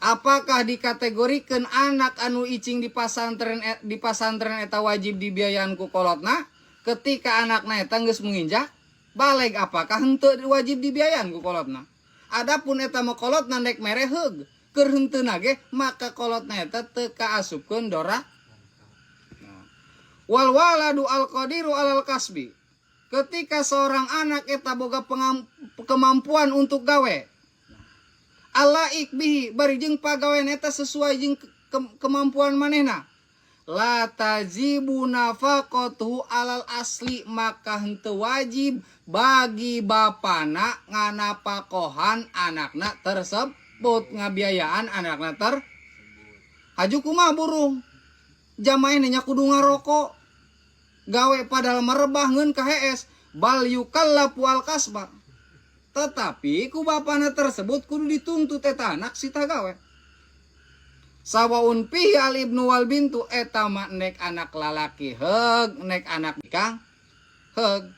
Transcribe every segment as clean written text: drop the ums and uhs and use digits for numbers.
apakah dikategorikan anak anu icing di pasantren eta wajib dibiayaan ku kolotna ketika anakna eta geus menginjak baleg, apakah henteu wajib dibiayaan ku kolotna? Adapun eta mah kolotna nek mere heug keur heuteuna ge maka kolotna eta teu kaasupkeun dora. Wal waladu al qadiru alal kasbi, ketika seorang anak eta boga kemampuan untuk gawe Allah ikbihi bari jeung pagawean eta sesuai jeung kemampuan manehna, la tajibu nafaqatuhu alal asli, maka henteu wajib bagi bapana nganapakohan anakna tersebut, ngabiayaan anakna haju kumaha burung jamaah nya kudu ngarokok gawe padahal merebah ngeun ka hees, bal yukallafu al kasba, tetapi ku bapana tersebut kudu dituntut eta anak sita gawe. Sawaun pihi al ibnu wal bintu, eta mah nek anak lalaki heug nek anak nikah heug,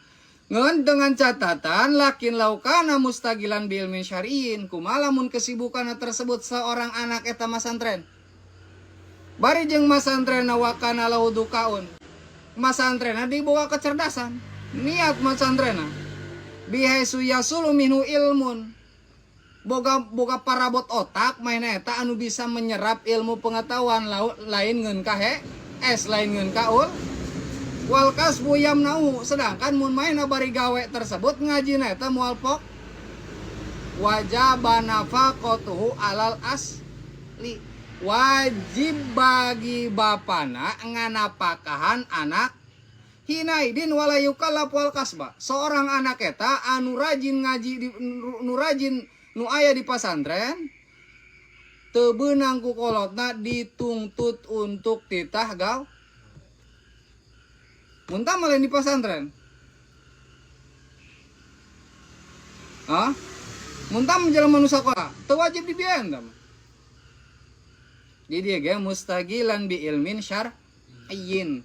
ngeun dengan catatan lakin laukana mustagilan bil min syar'in, kumaha lamun kesibukan tersebut seorang anak eta masantren bari jeung masantrenna wakana lahu dukaun, masantrenna dibawa kecerdasan, niat masantrenna bihaisu yasulu minhu ilmun, boga parabot otak main eta anu bisa menyerap ilmu pengetahuan lain ngeun ka es lain ngeun ka ul wal kasbu yamnau, sedangkan mun main bari gawe tersebut ngajina eta moal pok wajaba nafaqatuhu alal asli, wajib bagi bapana nganapakahan anak hinaidin wala yukallafu al kasba, seorang anak eta anu rajin ngaji nu rajin nu aya di pasantren teu beunang ku kolotna dituntut untuk titah gaw. Muntah malen di pasantren muntah menjelma nu sakola teu wajib dibiayaan tah. Jadi dia mustagilan bi ilmin syar'iyyin.